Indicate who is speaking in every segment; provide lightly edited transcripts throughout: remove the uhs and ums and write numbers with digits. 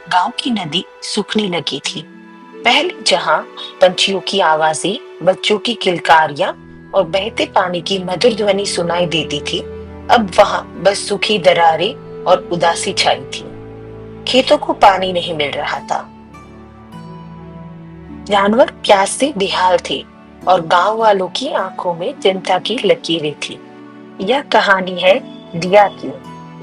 Speaker 1: गांव की नदी सूखने लगी थी। पहले जहां पंछियों की आवाजें, बच्चों की किलकारियां और बहते पानी की मधुर ध्वनि सुनाई देती थी, अब वहां बस सूखी दरारें और उदासी छाई थी। खेतों को पानी नहीं मिल रहा था। जानवर प्यास से बेहाल थे और गांव वालों की आंखों में चिंता की लकीरें थी। यह कहानी है दिया की,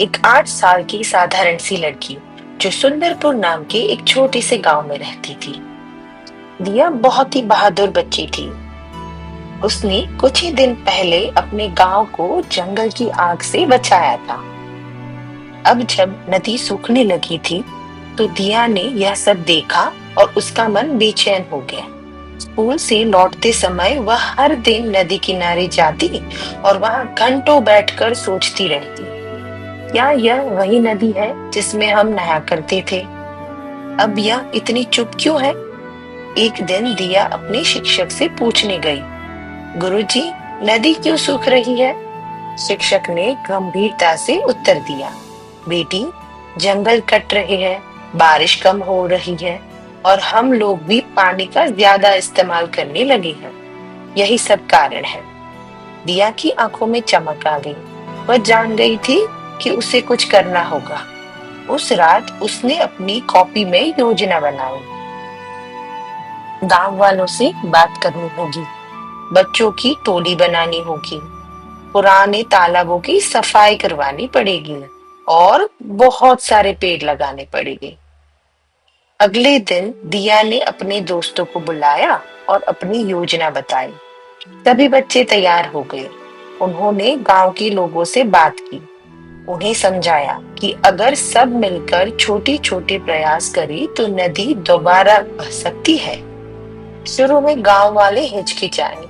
Speaker 1: एक 8 साल की साधारण सी लड़की जो सुंदरपुर नाम के एक छोटे से गांव में रहती थी। दिया बहुत ही बहादुर बच्ची थी। उसने कुछ ही दिन पहले अपने गांव को जंगल की आग से बचाया था। अब जब नदी सूखने लगी थी, तो दिया ने यह सब देखा और उसका मन बेचैन हो गया। स्कूल से लौटते समय वह हर दिन नदी किनारे जाती और वहां घंटों बैठकर सोचती रहती, क्या यह वही नदी है जिसमें हम नहाया करते थे? अब यह इतनी चुप क्यों है? एक दिन दिया अपने शिक्षक से पूछने गई, गुरुजी, नदी क्यों सूख रही है? शिक्षक ने गंभीरता से उत्तर दिया, बेटी, जंगल कट रहे हैं, बारिश कम हो रही है और हम लोग भी पानी का ज्यादा इस्तेमाल करने लगे हैं। यही सब कारण है। दिया की आंखों में चमक आ गई। वह जान गई थी कि उसे कुछ करना होगा। उस रात उसने अपनी कॉपी में योजना बनाई। गांव वालों से बात करनी होगी, बच्चों की टोली बनानी होगी, पुराने तालाबों की सफाई करवानी पड़ेगी और बहुत सारे पेड़ लगाने पड़ेंगे। अगले दिन दिया ने अपने दोस्तों को बुलाया और अपनी योजना बताई। सभी बच्चे तैयार हो गए। उन्होंने गांव के लोगों से बात की, उन्हें समझाया कि अगर सब मिलकर छोटे छोटे प्रयास करें तो नदी दोबारा बह सकती है। शुरू में गांव वाले हिचकिचाए,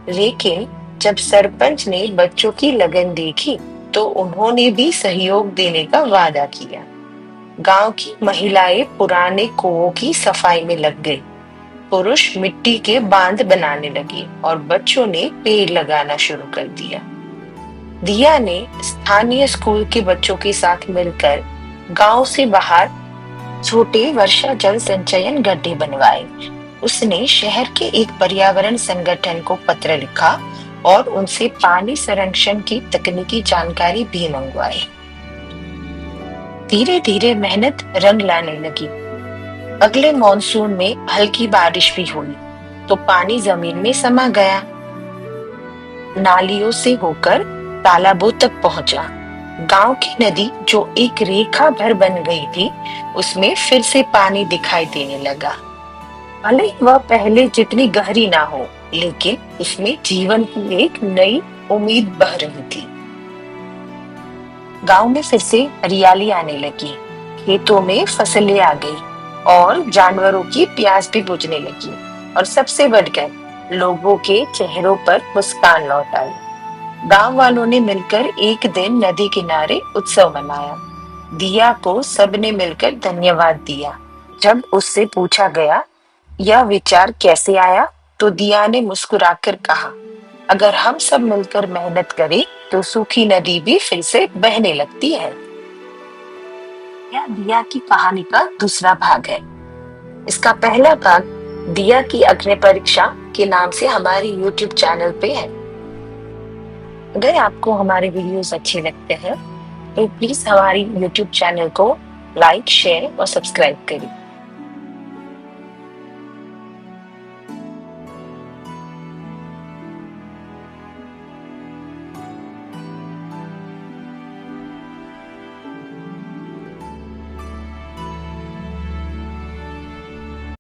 Speaker 1: लेकिन जब सरपंच ने बच्चों की लगन देखी तो उन्होंने भी सहयोग देने का वादा किया। गांव की महिलाएं पुराने कुओं की सफाई में लग गई, पुरुष मिट्टी के बांध बनाने लगे और बच्चों ने पेड़ लगाना शुरू कर दिया। दिया ने स्थानीय स्कूल के बच्चों के साथ मिलकर गांव से बाहर छोटे वर्षा जल संचयन गड्ढे बनवाए। उसने शहर के एक पर्यावरण संगठन को पत्र लिखा और उनसे पानी संरक्षण की तकनीकी जानकारी भी मंगवाई। धीरे धीरे मेहनत रंग लाने लगी। अगले मॉनसून में हल्की बारिश भी हुई तो पानी जमीन में समा गया, नालियों से होकर तालाबों तक पहुंचा। गांव की नदी जो एक रेखा भर बन गई थी, उसमें फिर से पानी दिखाई देने लगा। भले ही वह पहले जितनी गहरी ना हो, लेकिन उसमें जीवन की एक नई उम्मीद बह रही थी। गांव में फिर से हरियाली आने लगी, खेतों में फसलें आ गई और जानवरों की प्यास भी बुझने लगी और सबसे बढ़कर लोगों के चेहरों पर मुस्कान लौट आई। गांव वालों ने मिलकर एक दिन नदी किनारे उत्सव मनाया। दिया को सबने मिलकर धन्यवाद दिया। जब उससे पूछा गया यह विचार कैसे आया, तो दिया ने मुस्कुराकर कहा, अगर हम सब मिलकर मेहनत करें तो सूखी नदी भी फिर से बहने लगती है। यह दिया की कहानी का दूसरा भाग है। इसका पहला भाग दिया की अग्नि परीक्षा के नाम से हमारे YouTube चैनल पे है। अगर आपको हमारे वीडियोस अच्छे लगते हैं तो प्लीज हमारी YouTube चैनल को लाइक, शेयर और सब्सक्राइब करें।